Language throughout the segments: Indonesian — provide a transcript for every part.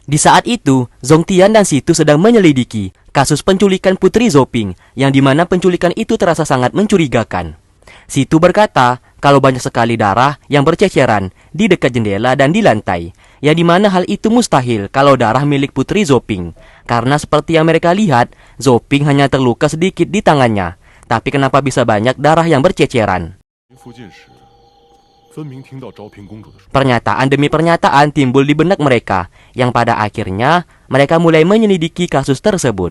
Di saat itu, Zongtian dan Situ sedang menyelidiki kasus penculikan Putri Zoping, yang dimana penculikan itu terasa sangat mencurigakan. Situ berkata kalau banyak sekali darah yang berceceran di dekat jendela dan di lantai, yang dimana hal itu mustahil kalau darah milik Putri Zoping, karena seperti yang mereka lihat, Zoping hanya terluka sedikit di tangannya. Tapi kenapa bisa banyak darah yang berceceran? Pernyataan demi pernyataan timbul di benak mereka, yang pada akhirnya mereka mulai menyelidiki kasus tersebut.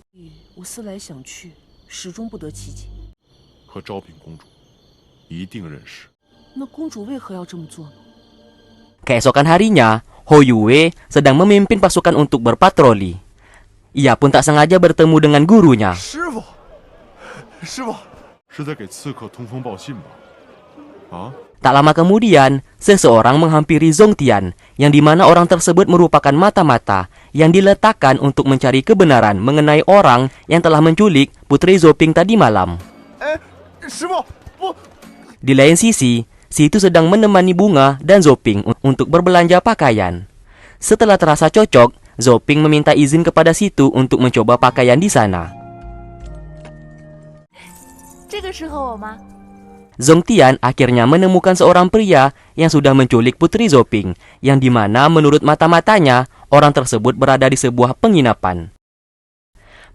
Keesokan harinya, Hou Yue sedang memimpin pasukan untuk berpatroli. Ia pun tak sengaja bertemu dengan gurunya. Tak lama kemudian, seseorang menghampiri Zongtian, yang dimana orang tersebut merupakan mata-mata yang diletakkan untuk mencari kebenaran mengenai orang yang telah menculik Putri Zoping tadi malam. Di lain sisi, Situ sedang menemani Bunga dan Zoping untuk berbelanja pakaian. Setelah terasa cocok, Zoping meminta izin kepada Situ untuk mencoba pakaian di sana. Zongtian akhirnya menemukan seorang pria yang sudah menculik Putri Zoping, yang dimana menurut mata-matanya, orang tersebut berada di sebuah penginapan.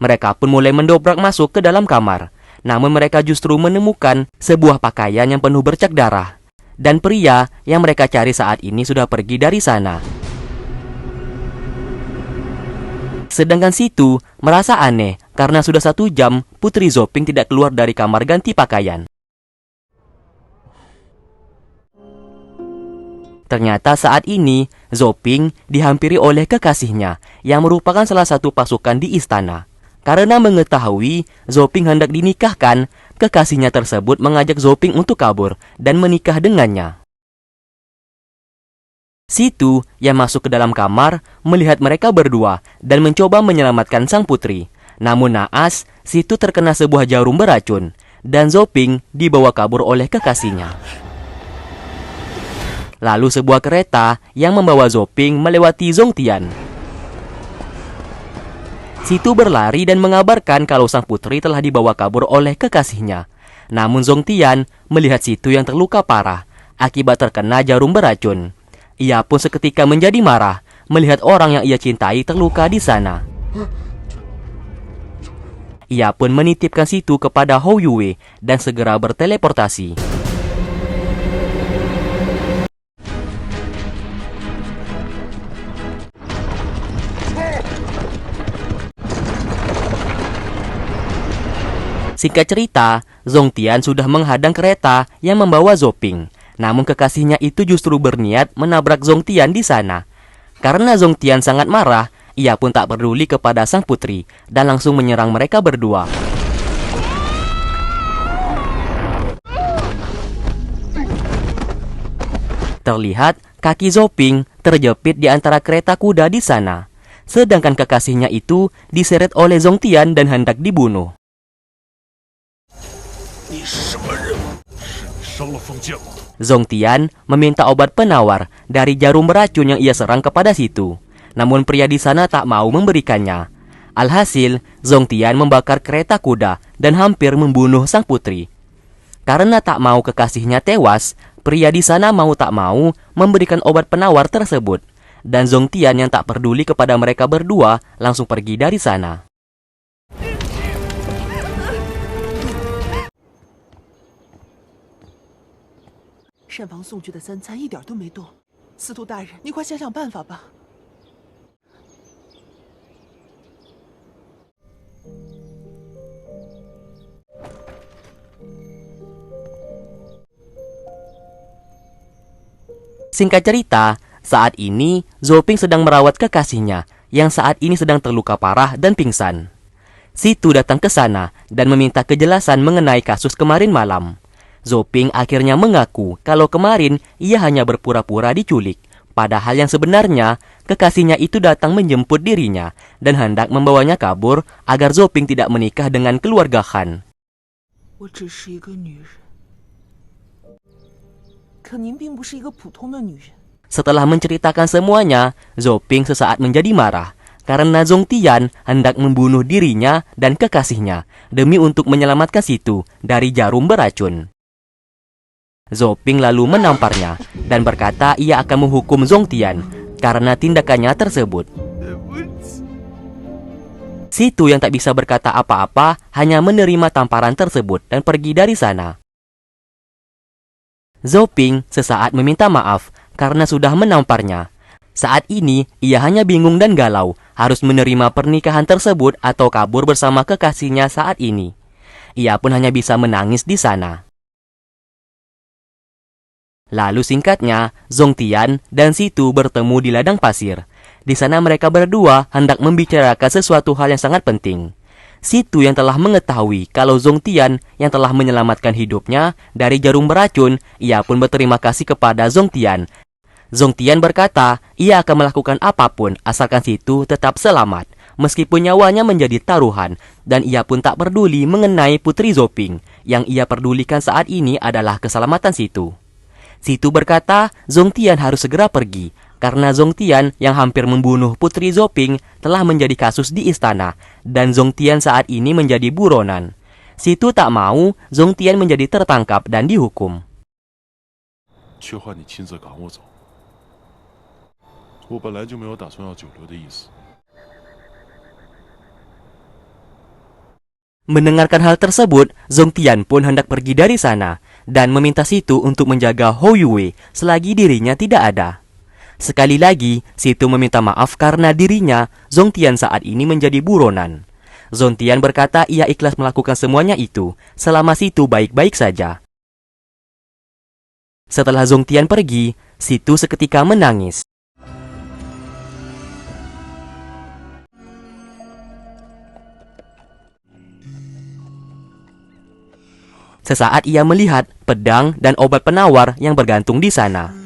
Mereka pun mulai mendobrak masuk ke dalam kamar, namun mereka justru menemukan sebuah pakaian yang penuh bercak darah. Dan pria yang mereka cari saat ini sudah pergi dari sana. Sedangkan Situ merasa aneh karena sudah 1 jam Putri Zoping tidak keluar dari kamar ganti pakaian. Ternyata saat ini Zoping dihampiri oleh kekasihnya yang merupakan salah satu pasukan di istana. Karena mengetahui Zoping hendak dinikahkan, kekasihnya tersebut mengajak Zoping untuk kabur dan menikah dengannya. Situ yang masuk ke dalam kamar melihat mereka berdua dan mencoba menyelamatkan sang putri. Namun naas, Situ terkena sebuah jarum beracun dan Zoping dibawa kabur oleh kekasihnya. Lalu sebuah kereta yang membawa Zoping melewati Zongtian. Situ berlari dan mengabarkan kalau sang putri telah dibawa kabur oleh kekasihnya. Namun Zongtian melihat Situ yang terluka parah akibat terkena jarum beracun. Ia pun seketika menjadi marah melihat orang yang ia cintai terluka di sana. Ia pun menitipkan Situ kepada Hou Yue dan segera berteleportasi. Singkat cerita, Zongtian sudah menghadang kereta yang membawa Zoping. Namun kekasihnya itu justru berniat menabrak Zongtian di sana. Karena Zongtian sangat marah, ia pun tak peduli kepada sang putri dan langsung menyerang mereka berdua. Terlihat kaki Zoping terjepit di antara kereta kuda di sana. Sedangkan kekasihnya itu diseret oleh Zongtian dan hendak dibunuh. Zongtian meminta obat penawar dari jarum beracun yang ia serang kepada Situ. Namun pria di sana tak mau memberikannya. Alhasil, Zongtian membakar kereta kuda dan hampir membunuh sang putri. Karena tak mau kekasihnya tewas, pria di sana mau tak mau memberikan obat penawar tersebut. Dan Zongtian yang tak peduli kepada mereka berdua langsung pergi dari sana. Singkat cerita, saat ini Zoping sedang merawat kekasihnya yang saat ini sedang terluka parah dan pingsan. Situ datang ke sana dan meminta kejelasan mengenai kasus kemarin malam. Zoping akhirnya mengaku kalau kemarin ia hanya berpura-pura diculik. Padahal yang sebenarnya, kekasihnya itu datang menjemput dirinya dan hendak membawanya kabur agar Zoping tidak menikah dengan keluarga Han. Setelah menceritakan semuanya, Zhou Ping sesaat menjadi marah karena Zhong Tian hendak membunuh dirinya dan kekasihnya demi untuk menyelamatkan situ dari jarum beracun. Zhou Ping lalu menamparnya dan berkata ia akan menghukum Zhong Tian karena tindakannya tersebut. Situ yang tak bisa berkata apa-apa hanya menerima tamparan tersebut dan pergi dari sana. Zhou Ping sesaat meminta maaf karena sudah menamparnya. Saat ini ia hanya bingung dan galau harus menerima pernikahan tersebut atau kabur bersama kekasihnya saat ini. Ia pun hanya bisa menangis di sana. Lalu singkatnya, Zhong Tian dan Situ bertemu di ladang pasir. Di sana mereka berdua hendak membicarakan sesuatu hal yang sangat penting. Situ yang telah mengetahui kalau Zhong Tian yang telah menyelamatkan hidupnya dari jarum beracun, ia pun berterima kasih kepada Zhong Tian. Zhong Tian berkata ia akan melakukan apapun asalkan Situ tetap selamat, meskipun nyawanya menjadi taruhan, dan ia pun tak peduli mengenai Putri Zhou Ping. Yang ia pedulikan saat ini adalah keselamatan Situ. Situ berkata Zhong Tian harus segera pergi, karena Zhong Tian yang hampir membunuh Putri Zhou Ping telah menjadi kasus di istana, dan Zhong Tian saat ini menjadi buronan. Situ tak mau Zhong Tian menjadi tertangkap dan dihukum. Mendengarkan hal tersebut, Zhong Tian pun hendak pergi dari sana dan meminta Situ untuk menjaga Hou Yue selagi dirinya tidak ada. Sekali lagi, Situ meminta maaf karena dirinya, Zhong Tian saat ini menjadi buronan. Zhong Tian berkata ia ikhlas melakukan semuanya itu selama Situ baik-baik saja. Setelah Zhong Tian pergi, Situ seketika menangis. Sesaat ia melihat pedang dan obat penawar yang bergantung di sana.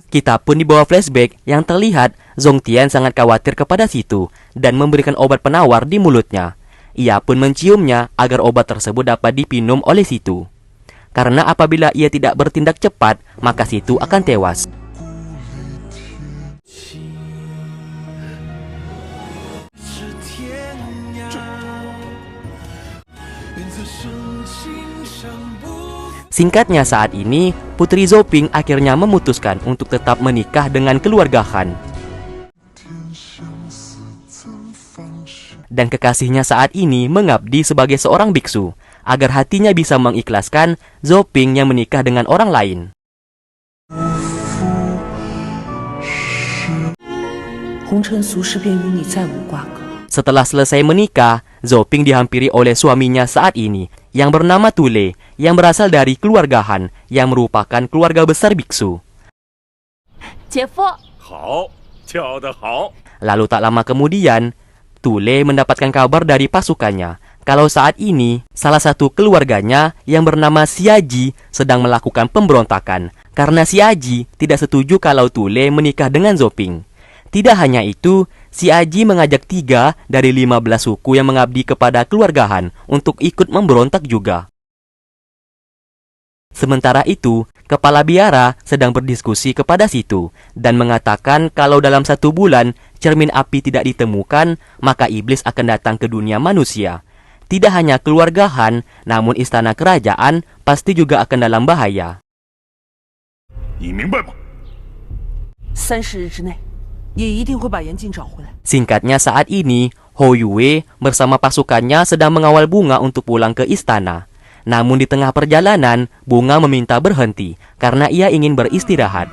Kita pun dibawa flashback yang terlihat Zhong Tian sangat khawatir kepada Situ dan memberikan obat penawar di mulutnya. Ia pun menciumnya agar obat tersebut dapat dipinum oleh Situ. Karena apabila ia tidak bertindak cepat, maka Situ akan tewas. Singkatnya saat ini, Putri Zhou Ping akhirnya memutuskan untuk tetap menikah dengan keluarga Han. Dan kekasihnya saat ini mengabdi sebagai seorang biksu, agar hatinya bisa mengikhlaskan Zhou Ping yang menikah dengan orang lain. Setelah selesai menikah, Zhou Ping dihampiri oleh suaminya saat ini, yang bernama Tule, yang berasal dari keluarga Han, yang merupakan keluarga besar biksu. Lalu tak lama kemudian, Tule mendapatkan kabar dari pasukannya, kalau saat ini salah satu keluarganya yang bernama Siaji sedang melakukan pemberontakan, karena Siaji tidak setuju kalau Tule menikah dengan Zhou Ping. Tidak hanya itu, Siaji mengajak 3 dari 15 suku yang mengabdi kepada keluarga Han untuk ikut memberontak juga. Sementara itu, kepala biara sedang berdiskusi kepada Situ dan mengatakan kalau dalam 1 bulan cermin api tidak ditemukan, maka iblis akan datang ke dunia manusia. Tidak hanya keluarga Han, namun istana kerajaan pasti juga akan dalam bahaya. Singkatnya saat ini, Hou Yue bersama pasukannya sedang mengawal Bunga untuk pulang ke istana. Namun di tengah perjalanan, Bunga meminta berhenti karena ia ingin beristirahat.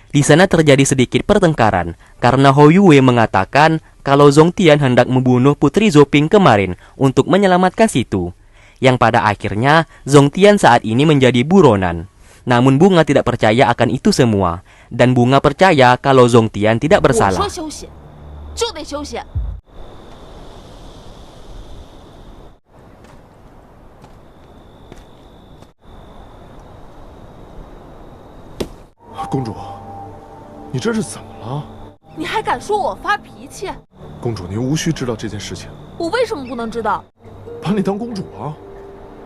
Di sana terjadi sedikit pertengkaran karena Hou Yue mengatakan kalau Zhong Tian hendak membunuh Putri Zhou Ping kemarin untuk menyelamatkan Situ. Yang pada akhirnya Zhong Tian saat ini menjadi buronan. Namun Bunga tidak percaya akan itu semua, dan Bunga percaya kalau Zhong Tian tidak bersalah. 公主，你这是怎么了？你还敢说我发脾气？公主，您无需知道这件事情。我为什么不能知道？把你当公主啊！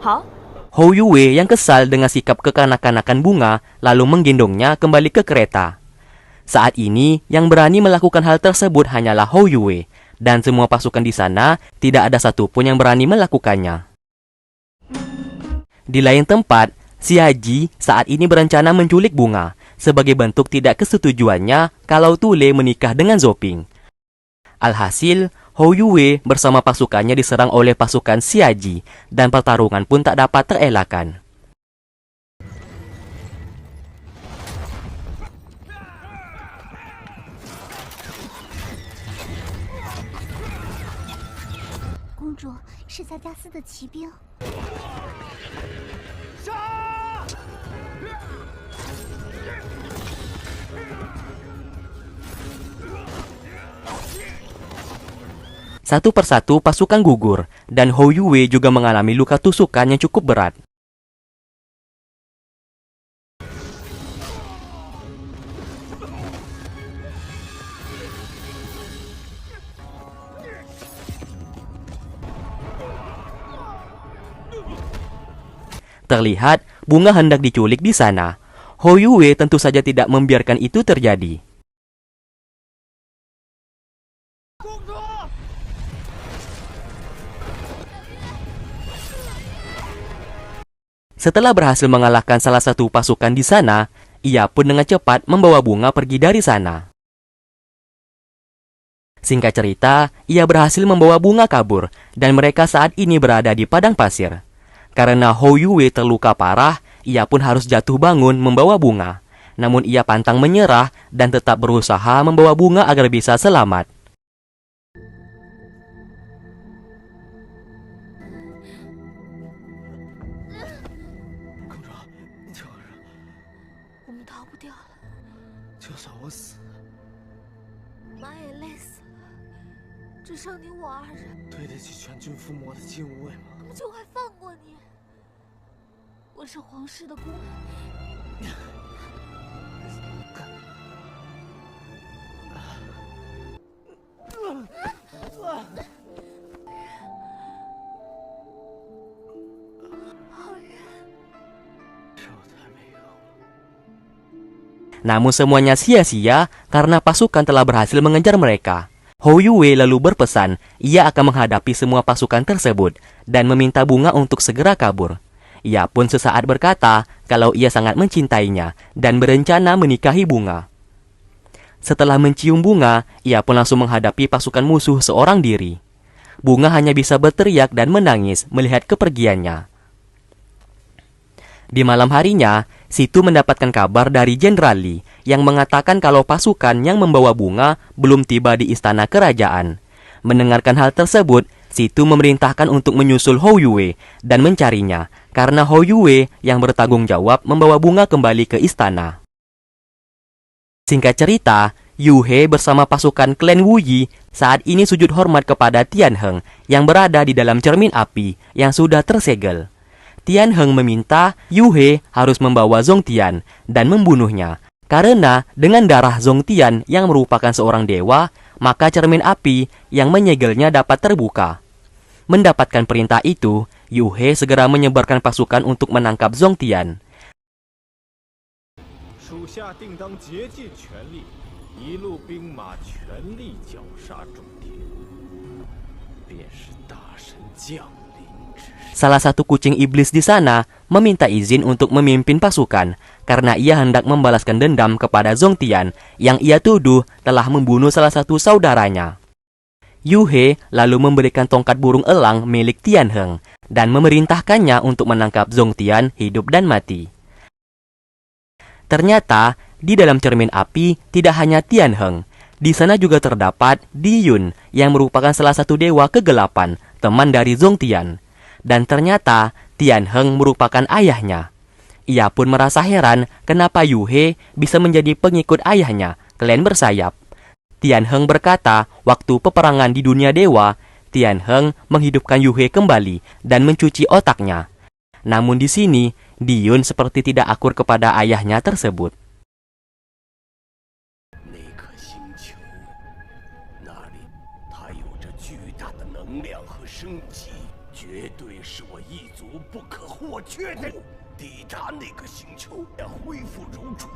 好， Hou Yue yang kesal dengan sikap kekanak-kanakan bunga lalu menggendongnya kembali ke kereta. Saat ini, yang berani melakukan hal tersebut hanyalah Hou Yue, dan semua pasukan di sana tidak ada satupun yang berani melakukannya. Di lain tempat, si Haji saat ini berencana menculik bunga sebagai bentuk tidak kesetujuannya kalau Tule menikah dengan Zoping. Alhasil, Hou Yue bersama pasukannya diserang oleh pasukan si Haji, dan pertarungan pun tak dapat terelakkan. Satu persatu pasukan gugur, dan Hou Yue juga mengalami luka tusukan yang cukup berat. Terlihat bunga hendak diculik di sana. Hou Yue tentu saja tidak membiarkan itu terjadi. Setelah berhasil mengalahkan salah satu pasukan di sana, ia pun dengan cepat membawa bunga pergi dari sana. Singkat cerita, ia berhasil membawa bunga kabur, dan mereka saat ini berada di padang pasir. Karena Hou Yue terluka parah, ia pun harus jatuh bangun membawa bunga. Namun ia pantang menyerah dan tetap berusaha membawa bunga agar bisa selamat. Namun semuanya sia-sia karena pasukan telah berhasil mengejar mereka. Hou Yue lalu berpesan ia akan menghadapi semua pasukan tersebut dan meminta bunga untuk segera kabur. Ia pun sesaat berkata kalau ia sangat mencintainya dan berencana menikahi bunga. Setelah mencium bunga, ia pun langsung menghadapi pasukan musuh seorang diri. Bunga hanya bisa berteriak dan menangis melihat kepergiannya. Di malam harinya, Situ mendapatkan kabar dari Jenderal Li yang mengatakan kalau pasukan yang membawa bunga belum tiba di istana kerajaan. Mendengarkan hal tersebut, Situ memerintahkan untuk menyusul Hou Yue dan mencarinya karena Hou Yue yang bertanggung jawab membawa bunga kembali ke istana. Singkat cerita, Yu He bersama pasukan klan Wu Yi saat ini sujud hormat kepada Tian Heng yang berada di dalam cermin api yang sudah tersegel. Tian Heng meminta Yu He harus membawa Zong Tian dan membunuhnya. Karena dengan darah Zong Tian yang merupakan seorang dewa, maka cermin api yang menyegelnya dapat terbuka. Mendapatkan perintah itu, Yu He segera menyebarkan pasukan untuk menangkap Zong Tian. Salah satu kucing iblis di sana meminta izin untuk memimpin pasukan karena ia hendak membalaskan dendam kepada Zong Tian yang ia tuduh telah membunuh salah satu saudaranya. Yu He lalu memberikan tongkat burung elang milik Tian Heng dan memerintahkannya untuk menangkap Zong Tian hidup dan mati. Ternyata di dalam cermin api tidak hanya Tian Heng, di sana juga terdapat Di Yun yang merupakan salah satu dewa kegelapan, teman dari Zong Tian. Dan ternyata Tian Heng merupakan ayahnya. Ia pun merasa heran kenapa Yu He bisa menjadi pengikut ayahnya, klan bersayap. Tian Heng berkata waktu peperangan di dunia dewa, Tian Heng menghidupkan Yu He kembali dan mencuci otaknya. Namun di sini, Di Yun seperti tidak akur kepada ayahnya tersebut. 着巨大的能量和生机，绝对是我一族不可或缺的。抵达那个星球，恢复如初，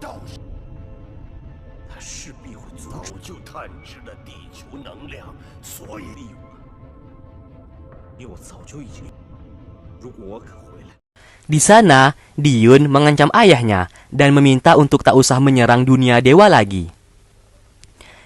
到时他势必会早就探知了地球能量，所以利用了。因为我早就已经，如果我肯回来。 Di sana, Diyun mengancam ayahnya dan meminta untuk tak usah menyerang dunia dewa lagi.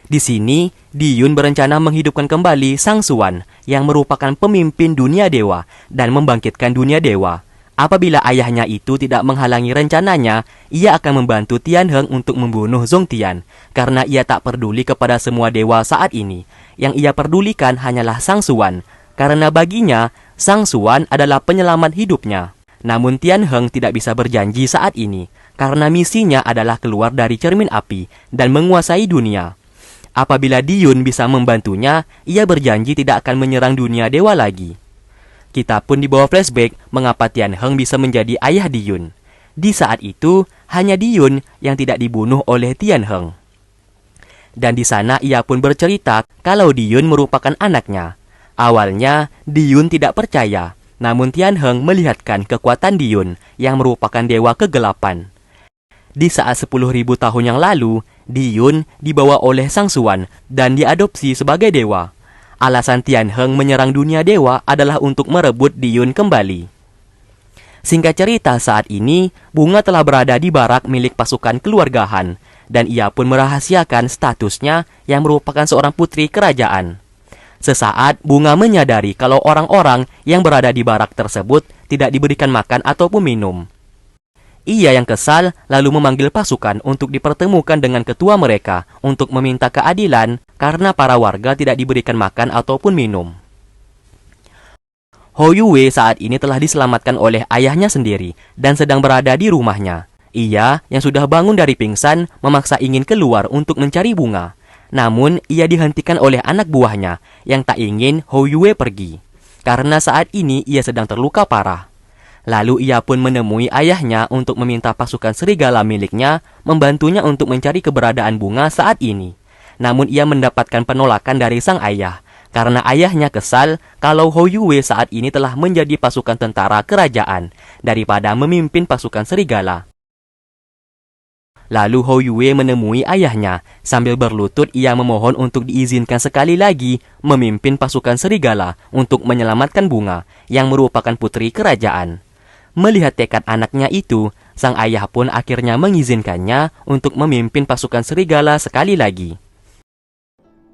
Di sini, Diyun berencana menghidupkan kembali Sang Suan yang merupakan pemimpin dunia dewa dan membangkitkan dunia dewa. Apabila ayahnya itu tidak menghalangi rencananya, ia akan membantu Tianheng untuk membunuh Zongtian karena ia tak peduli kepada semua dewa saat ini. Yang ia pedulikan hanyalah Sang Suan karena baginya Sang Suan adalah penyelamat hidupnya. Namun Tianheng tidak bisa berjanji saat ini karena misinya adalah keluar dari cermin api dan menguasai dunia. Apabila Diyun bisa membantunya, ia berjanji tidak akan menyerang dunia dewa lagi. Kita pun dibawa flashback mengapa Tianheng bisa menjadi ayah Diyun. Di saat itu, hanya Diyun yang tidak dibunuh oleh Tianheng. Dan di sana ia pun bercerita kalau Diyun merupakan anaknya. Awalnya, Diyun tidak percaya. Namun Tianheng melihatkan kekuatan Diyun yang merupakan dewa kegelapan. Di saat 10.000 tahun yang lalu, Diyun dibawa oleh Sang Suan dan diadopsi sebagai dewa. Alasan Tianheng menyerang dunia dewa adalah untuk merebut Diyun kembali. Singkat cerita, saat ini Bunga telah berada di barak milik pasukan keluarga Han dan ia pun merahasiakan statusnya yang merupakan seorang putri kerajaan. Sesaat, Bunga menyadari kalau orang-orang yang berada di barak tersebut tidak diberikan makan ataupun minum. Ia yang kesal lalu memanggil pasukan untuk dipertemukan dengan ketua mereka untuk meminta keadilan karena para warga tidak diberikan makan ataupun minum. Hou Yue saat ini telah diselamatkan oleh ayahnya sendiri dan sedang berada di rumahnya. Ia yang sudah bangun dari pingsan memaksa ingin keluar untuk mencari Bunga. Namun, ia dihentikan oleh anak buahnya yang tak ingin Hou Yue pergi. Karena saat ini ia sedang terluka parah. Lalu ia pun menemui ayahnya untuk meminta pasukan serigala miliknya membantunya untuk mencari keberadaan Bunga saat ini. Namun ia mendapatkan penolakan dari sang ayah. Karena ayahnya kesal kalau Hou Yue saat ini telah menjadi pasukan tentara kerajaan daripada memimpin pasukan serigala. Lalu Hou Yue menemui ayahnya. Sambil berlutut ia memohon untuk diizinkan sekali lagi memimpin pasukan serigala untuk menyelamatkan Bunga yang merupakan putri kerajaan. Melihat tekad anaknya itu, sang ayah pun akhirnya mengizinkannya untuk memimpin pasukan serigala sekali lagi.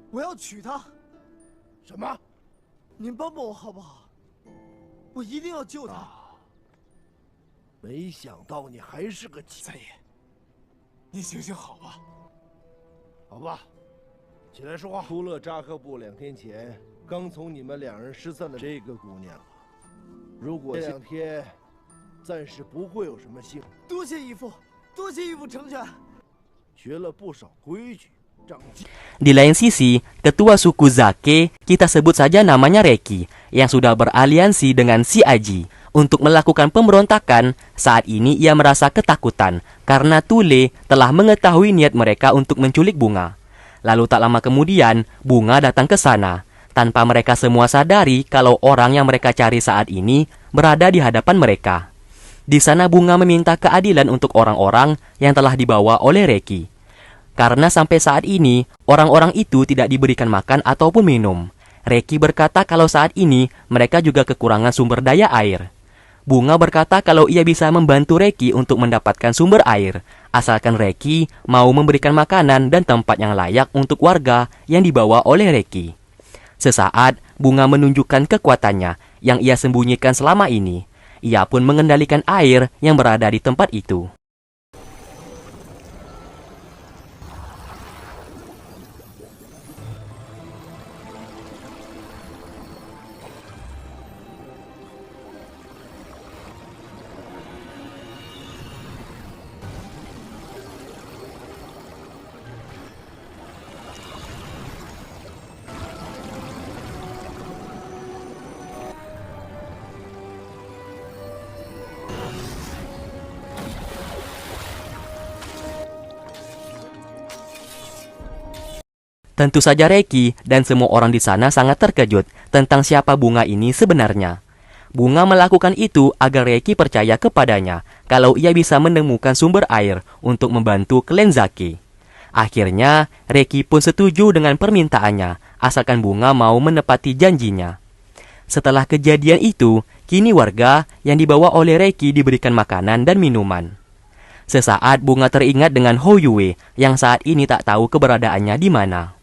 我要娶她，什么？您帮帮我好不好？我一定要救她。没想到你还是个三爷，你行行好吧。好吧，起来说话。出了扎克布2天前刚从你们2人失散的这个姑娘，如果这2天暂时不会有什么幸，多谢义父，多谢义父成全。学了不少规矩，长进。 Di lain sisi, ketua suku Zake, kita sebut saja namanya Reki, yang sudah beraliansi dengan si Aji untuk melakukan pemberontakan. Saat ini ia merasa ketakutan karena Tule telah mengetahui niat mereka untuk menculik Bunga. Lalu tak lama kemudian, Bunga datang ke sana. Tanpa mereka semua sadari kalau orang yang mereka cari saat ini berada di hadapan mereka. Di sana Bunga meminta keadilan untuk orang-orang yang telah dibawa oleh Reki. Karena sampai saat ini, orang-orang itu tidak diberikan makan ataupun minum. Reki berkata kalau saat ini mereka juga kekurangan sumber daya air. Bunga berkata kalau ia bisa membantu Reki untuk mendapatkan sumber air, asalkan Reki mau memberikan makanan dan tempat yang layak untuk warga yang dibawa oleh Reki. Sesaat, Bunga menunjukkan kekuatannya yang ia sembunyikan selama ini. Ia pun mengendalikan air yang berada di tempat itu. Tentu saja Reki dan semua orang di sana sangat terkejut tentang siapa Bunga ini sebenarnya. Bunga melakukan itu agar Reki percaya kepadanya kalau ia bisa menemukan sumber air untuk membantu klan Zake. Akhirnya, Reki pun setuju dengan permintaannya asalkan Bunga mau menepati janjinya. Setelah kejadian itu, kini warga yang dibawa oleh Reki diberikan makanan dan minuman. Sesaat Bunga teringat dengan Hou Yue yang saat ini tak tahu keberadaannya di mana.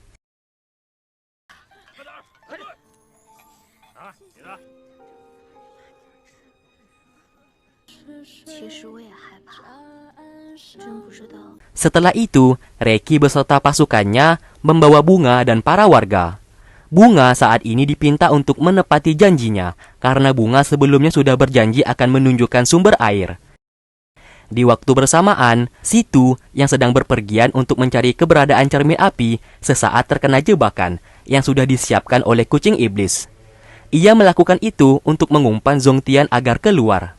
Setelah itu, Reki beserta pasukannya membawa Bunga dan para warga. Bunga saat ini dipinta untuk menepati janjinya karena Bunga sebelumnya sudah berjanji akan menunjukkan sumber air. Di waktu bersamaan, Situ yang sedang berpergian untuk mencari keberadaan cermin api sesaat terkena jebakan yang sudah disiapkan oleh kucing iblis. Ia melakukan itu untuk mengumpan Zongtian agar keluar.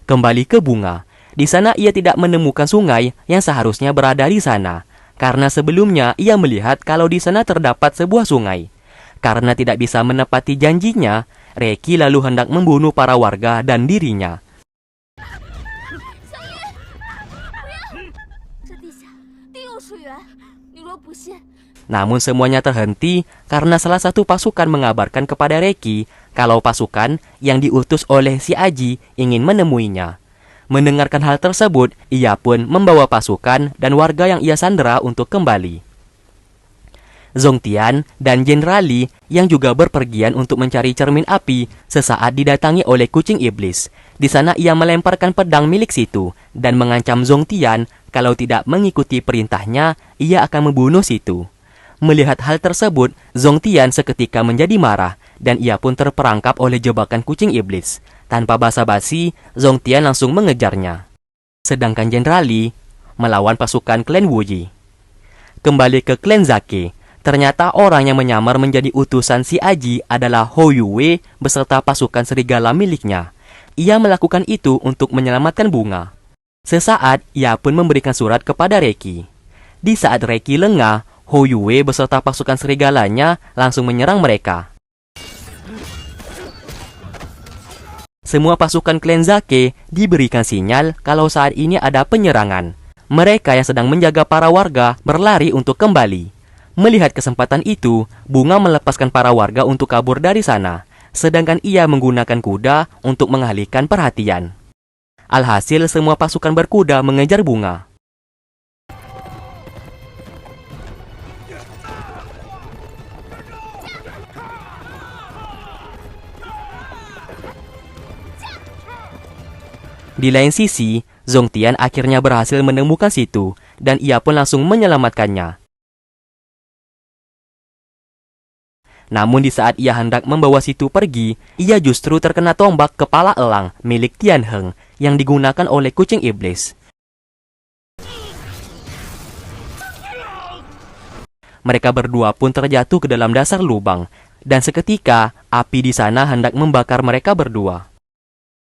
Kembali ke Bunga. Di sana ia tidak menemukan sungai yang seharusnya berada di sana, karena sebelumnya ia melihat kalau di sana terdapat sebuah sungai. Karena tidak bisa menepati janjinya, Reki lalu hendak membunuh para warga dan dirinya. Namun semuanya terhenti karena salah satu pasukan mengabarkan kepada Reki kalau pasukan yang diutus oleh si Aji ingin menemuinya. Mendengarkan hal tersebut, ia pun membawa pasukan dan warga yang ia sandera untuk kembali. Zongtian dan Jenderal Li yang juga berpergian untuk mencari cermin api sesaat didatangi oleh kucing iblis. Di sana ia melemparkan pedang milik Situ dan mengancam Zongtian kalau tidak mengikuti perintahnya, ia akan membunuh Situ. Melihat hal tersebut, Zongtian seketika menjadi marah dan ia pun terperangkap oleh jebakan kucing iblis. Tanpa basa-basi, Zongtian langsung mengejarnya. Sedangkan Jenderal Li melawan pasukan klan Wuyi. Kembali ke klan Zake, ternyata orang yang menyamar menjadi utusan si Aji adalah Hou Yue beserta pasukan serigala miliknya. Ia melakukan itu untuk menyelamatkan Bunga. Sesaat, ia pun memberikan surat kepada Reki. Di saat Reki lengah, Hou Yue beserta pasukan serigalanya langsung menyerang mereka. Semua pasukan klan Zake diberikan sinyal kalau saat ini ada penyerangan. Mereka yang sedang menjaga para warga berlari untuk kembali. Melihat kesempatan itu, Bunga melepaskan para warga untuk kabur dari sana, sedangkan ia menggunakan kuda untuk mengalihkan perhatian. Alhasil semua pasukan berkuda mengejar Bunga. Di lain sisi, Zongtian akhirnya berhasil menemukan Situ dan ia pun langsung menyelamatkannya. Namun di saat ia hendak membawa Situ pergi, ia justru terkena tombak kepala elang milik Tianheng yang digunakan oleh kucing iblis. Mereka berdua pun terjatuh ke dalam dasar lubang dan seketika api di sana hendak membakar mereka berdua.